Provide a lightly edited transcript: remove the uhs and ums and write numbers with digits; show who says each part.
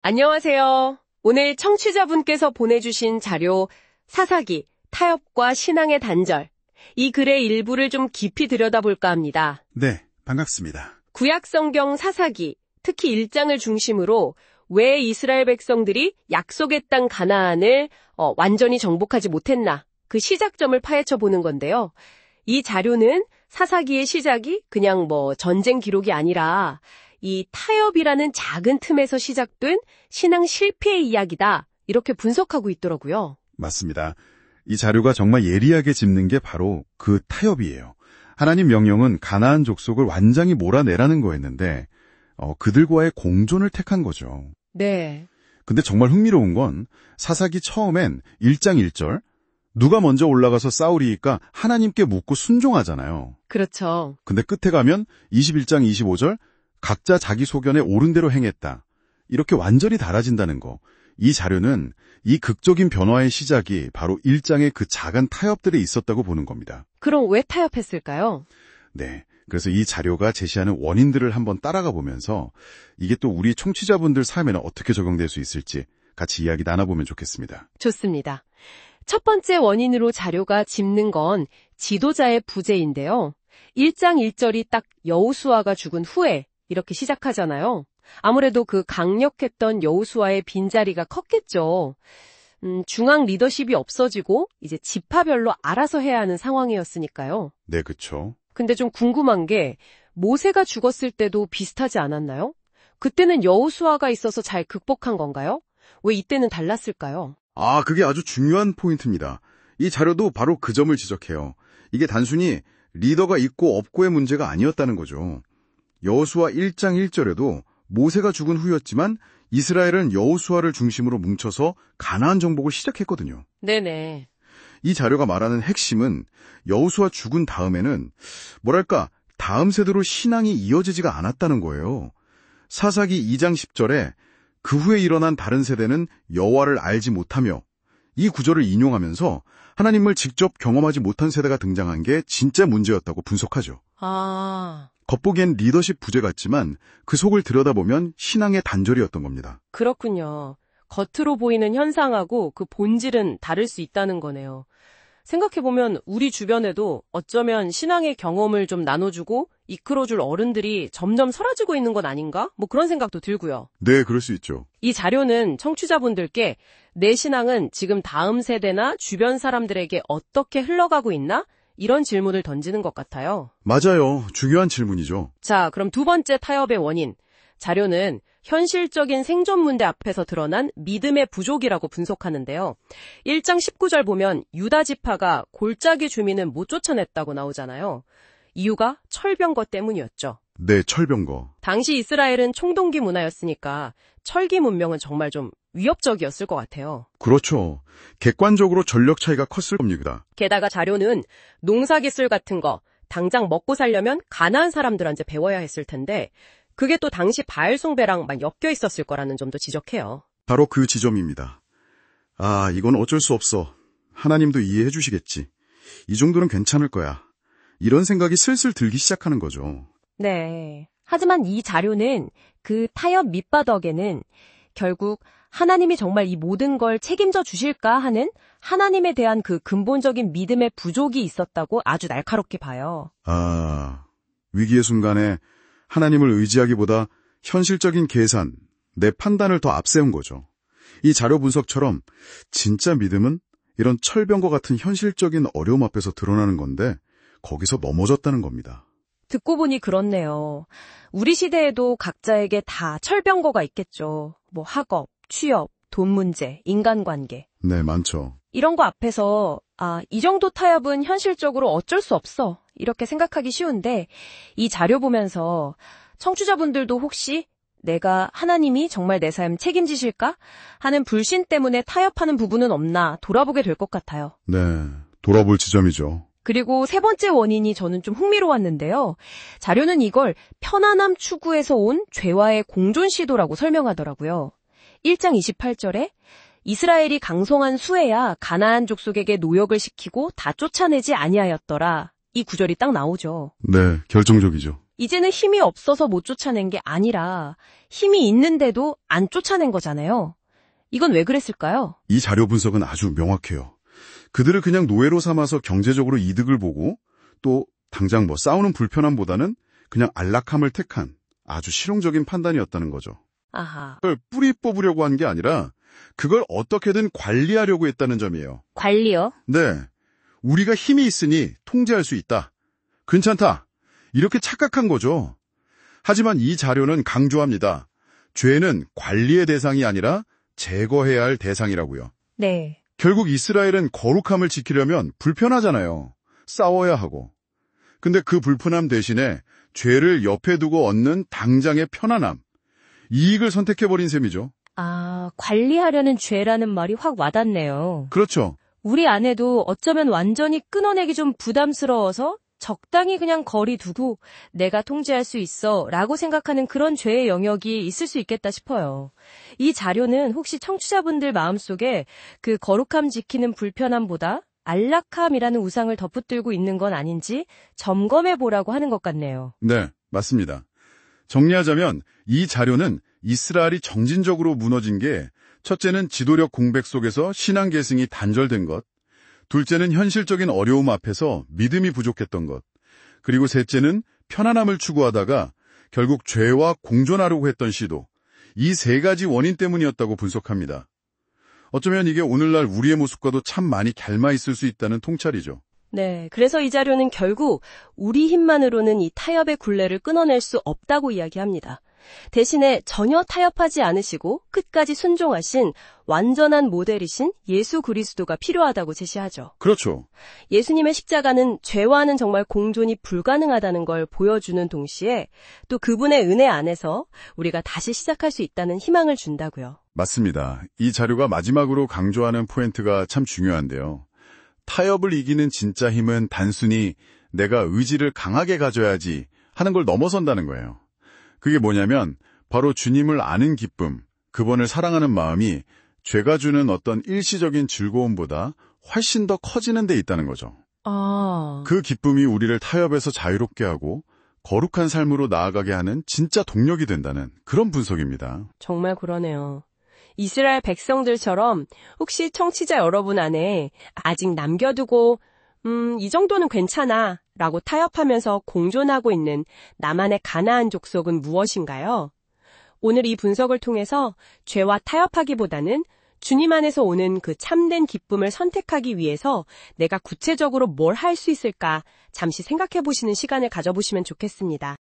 Speaker 1: 안녕하세요. 오늘 청취자분께서 보내주신 자료 사사기, 타협과 신앙의 단절. 이 글의 일부를 좀 깊이 들여다볼까 합니다.
Speaker 2: 네, 반갑습니다.
Speaker 1: 구약성경 사사기, 특히 1장을 중심으로 왜 이스라엘 백성들이 약속의 땅 가나안을 완전히 정복하지 못했나, 그 시작점을 파헤쳐 보는 건데요. 이 자료는 사사기의 시작이 그냥 전쟁 기록이 아니라 이 타협이라는 작은 틈에서 시작된 신앙 실패의 이야기다, 이렇게 분석하고 있더라고요.
Speaker 2: 맞습니다. 이 자료가 정말 예리하게 짚는 게 바로 그 타협이에요. 하나님 명령은 가나안 족속을 완전히 몰아내라는 거였는데 그들과의 공존을 택한 거죠.
Speaker 1: 네.
Speaker 2: 근데 정말 흥미로운 건 사사기 처음엔 1장 1절 누가 먼저 올라가서 싸우리니까 하나님께 묻고 순종하잖아요.
Speaker 1: 그렇죠.
Speaker 2: 근데 끝에 가면 21장 25절 각자 자기 소견에 옳은 대로 행했다. 이렇게 완전히 달라진다는 거. 이 자료는 이 극적인 변화의 시작이 바로 1장의 그 작은 타협들에 있었다고 보는 겁니다.
Speaker 1: 그럼 왜 타협했을까요?
Speaker 2: 네. 그래서 이 자료가 제시하는 원인들을 한번 따라가 보면서 이게 또 우리 청취자분들 삶에는 어떻게 적용될 수 있을지 같이 이야기 나눠보면 좋겠습니다.
Speaker 1: 좋습니다. 첫 번째 원인으로 자료가 짚는 건 지도자의 부재인데요. 1장 1절이 딱 여호수아가 죽은 후에 이렇게 시작하잖아요. 아무래도 그 강력했던 여호수아의 빈자리가 컸겠죠. 중앙 리더십이 없어지고 이제 지파별로 알아서 해야 하는 상황이었으니까요.
Speaker 2: 네, 그렇죠.
Speaker 1: 근데 좀 궁금한 게 모세가 죽었을 때도 비슷하지 않았나요? 그때는 여호수아가 있어서 잘 극복한 건가요? 왜 이때는 달랐을까요?
Speaker 2: 그게 아주 중요한 포인트입니다. 이 자료도 바로 그 점을 지적해요. 이게 단순히 리더가 있고 없고의 문제가 아니었다는 거죠. 여호수아 1장 1절에도 모세가 죽은 후였지만 이스라엘은 여호수아를 중심으로 뭉쳐서 가나안 정복을 시작했거든요.
Speaker 1: 네네.
Speaker 2: 이 자료가 말하는 핵심은 여호수아 죽은 다음에는 다음 세대로 신앙이 이어지지가 않았다는 거예요. 사사기 2장 10절에 그 후에 일어난 다른 세대는 여호와를 알지 못하며, 이 구절을 인용하면서 하나님을 직접 경험하지 못한 세대가 등장한 게 진짜 문제였다고 분석하죠. 겉보기엔 리더십 부재 같지만 그 속을 들여다보면 신앙의 단절이었던 겁니다.
Speaker 1: 그렇군요. 겉으로 보이는 현상하고 그 본질은 다를 수 있다는 거네요. 생각해보면 우리 주변에도 어쩌면 신앙의 경험을 좀 나눠주고 이끌어줄 어른들이 점점 사라지고 있는 건 아닌가? 그런 생각도 들고요.
Speaker 2: 네, 그럴 수 있죠.
Speaker 1: 이 자료는 청취자분들께 내 신앙은 지금 다음 세대나 주변 사람들에게 어떻게 흘러가고 있나? 이런 질문을 던지는 것 같아요.
Speaker 2: 맞아요. 중요한 질문이죠.
Speaker 1: 자, 그럼 두 번째 타협의 원인. 자료는 현실적인 생존 문제 앞에서 드러난 믿음의 부족이라고 분석하는데요. 1장 19절 보면 유다 지파가 골짜기 주민을 못 쫓아냈다고 나오잖아요. 이유가 철병거 때문이었죠.
Speaker 2: 네, 철병거.
Speaker 1: 당시 이스라엘은 총동기 문화였으니까 철기 문명은 정말 좀 위협적이었을 것 같아요.
Speaker 2: 그렇죠. 객관적으로 전력 차이가 컸을 겁니다.
Speaker 1: 게다가 자료는 농사기술 같은 거 당장 먹고 살려면 가나안 사람들한테 배워야 했을 텐데 그게 또 당시 바알 숭배랑 엮여 있었을 거라는 점도 지적해요.
Speaker 2: 바로 그 지점입니다. 이건 어쩔 수 없어. 하나님도 이해해 주시겠지. 이 정도는 괜찮을 거야. 이런 생각이 슬슬 들기 시작하는 거죠.
Speaker 1: 네. 하지만 이 자료는 그 타협 밑바닥에는 결국 하나님이 정말 이 모든 걸 책임져 주실까 하는 하나님에 대한 그 근본적인 믿음의 부족이 있었다고 아주 날카롭게 봐요.
Speaker 2: 위기의 순간에 하나님을 의지하기보다 현실적인 계산, 내 판단을 더 앞세운 거죠. 이 자료 분석처럼 진짜 믿음은 이런 철병과 같은 현실적인 어려움 앞에서 드러나는 건데 거기서 넘어졌다는 겁니다.
Speaker 1: 듣고 보니 그렇네요. 우리 시대에도 각자에게 다 철병거가 있겠죠. 학업, 취업, 돈 문제, 인간관계.
Speaker 2: 네, 많죠.
Speaker 1: 이런 거 앞에서 이 정도 타협은 현실적으로 어쩔 수 없어. 이렇게 생각하기 쉬운데 이 자료 보면서 청취자분들도 혹시 내가 하나님이 정말 내 삶 책임지실까? 하는 불신 때문에 타협하는 부분은 없나 돌아보게 될 것 같아요.
Speaker 2: 네, 돌아볼 지점이죠.
Speaker 1: 그리고 세 번째 원인이 저는 좀 흥미로웠는데요. 자료는 이걸 편안함 추구에서 온 죄와의 공존 시도라고 설명하더라고요. 1장 28절에 이스라엘이 강성한 수에야 가나안 족속에게 노역을 시키고 다 쫓아내지 아니하였더라. 이 구절이 딱 나오죠.
Speaker 2: 네, 결정적이죠.
Speaker 3: 이제는 힘이 없어서 못 쫓아낸 게 아니라 힘이 있는데도 안 쫓아낸 거잖아요. 이건 왜 그랬을까요?
Speaker 2: 이 자료 분석은 아주 명확해요. 그들을 그냥 노예로 삼아서 경제적으로 이득을 보고 또 당장 싸우는 불편함보다는 그냥 안락함을 택한 아주 실용적인 판단이었다는 거죠.
Speaker 3: 아하.
Speaker 2: 그걸 뿌리 뽑으려고 한 게 아니라 그걸 어떻게든 관리하려고 했다는 점이에요.
Speaker 3: 관리요?
Speaker 2: 네. 우리가 힘이 있으니 통제할 수 있다. 괜찮다. 이렇게 착각한 거죠. 하지만 이 자료는 강조합니다. 죄는 관리의 대상이 아니라 제거해야 할 대상이라고요.
Speaker 3: 네.
Speaker 2: 결국 이스라엘은 거룩함을 지키려면 불편하잖아요. 싸워야 하고. 근데 그 불편함 대신에 죄를 옆에 두고 얻는 당장의 편안함, 이익을 선택해버린 셈이죠.
Speaker 3: 아, 관리하려는 죄라는 말이 확 와닿네요.
Speaker 2: 그렇죠.
Speaker 3: 우리 아내도 어쩌면 완전히 끊어내기 좀 부담스러워서 적당히 그냥 거리 두고 내가 통제할 수 있어 라고 생각하는 그런 죄의 영역이 있을 수 있겠다 싶어요. 이 자료는 혹시 청취자분들 마음속에 그 거룩함 지키는 불편함보다 안락함이라는 우상을 덧붙들고 있는 건 아닌지 점검해 보라고 하는 것 같네요.
Speaker 2: 네, 맞습니다. 정리하자면 이 자료는 이스라엘이 정진적으로 무너진 게 첫째는 지도력 공백 속에서 신앙 계승이 단절된 것, 둘째는 현실적인 어려움 앞에서 믿음이 부족했던 것, 그리고 셋째는 편안함을 추구하다가 결국 죄와 공존하려고 했던 시도, 이 세 가지 원인 때문이었다고 분석합니다. 어쩌면 이게 오늘날 우리의 모습과도 참 많이 닮아 있을 수 있다는 통찰이죠.
Speaker 1: 네, 그래서 이 자료는 결국 우리 힘만으로는 이 타협의 굴레를 끊어낼 수 없다고 이야기합니다. 대신에 전혀 타협하지 않으시고 끝까지 순종하신 완전한 모델이신 예수 그리스도가 필요하다고 제시하죠.
Speaker 2: 그렇죠.
Speaker 1: 예수님의 십자가는 죄와는 정말 공존이 불가능하다는 걸 보여주는 동시에 또 그분의 은혜 안에서 우리가 다시 시작할 수 있다는 희망을 준다고요.
Speaker 2: 맞습니다. 이 자료가 마지막으로 강조하는 포인트가 참 중요한데요. 타협을 이기는 진짜 힘은 단순히 내가 의지를 강하게 가져야지 하는 걸 넘어선다는 거예요. 그게 뭐냐면 바로 주님을 아는 기쁨, 그분을 사랑하는 마음이 죄가 주는 어떤 일시적인 즐거움보다 훨씬 더 커지는 데 있다는 거죠. 그 기쁨이 우리를 타협에서 자유롭게 하고 거룩한 삶으로 나아가게 하는 진짜 동력이 된다는 그런 분석입니다.
Speaker 1: 정말 그러네요. 이스라엘 백성들처럼 혹시 청취자 여러분 안에 아직 남겨두고 이 정도는 괜찮아 라고 타협하면서 공존하고 있는 나만의 가나안 족속은 무엇인가요? 오늘 이 분석을 통해서 죄와 타협하기보다는 주님 안에서 오는 그 참된 기쁨을 선택하기 위해서 내가 구체적으로 뭘 할 수 있을까 잠시 생각해 보시는 시간을 가져보시면 좋겠습니다.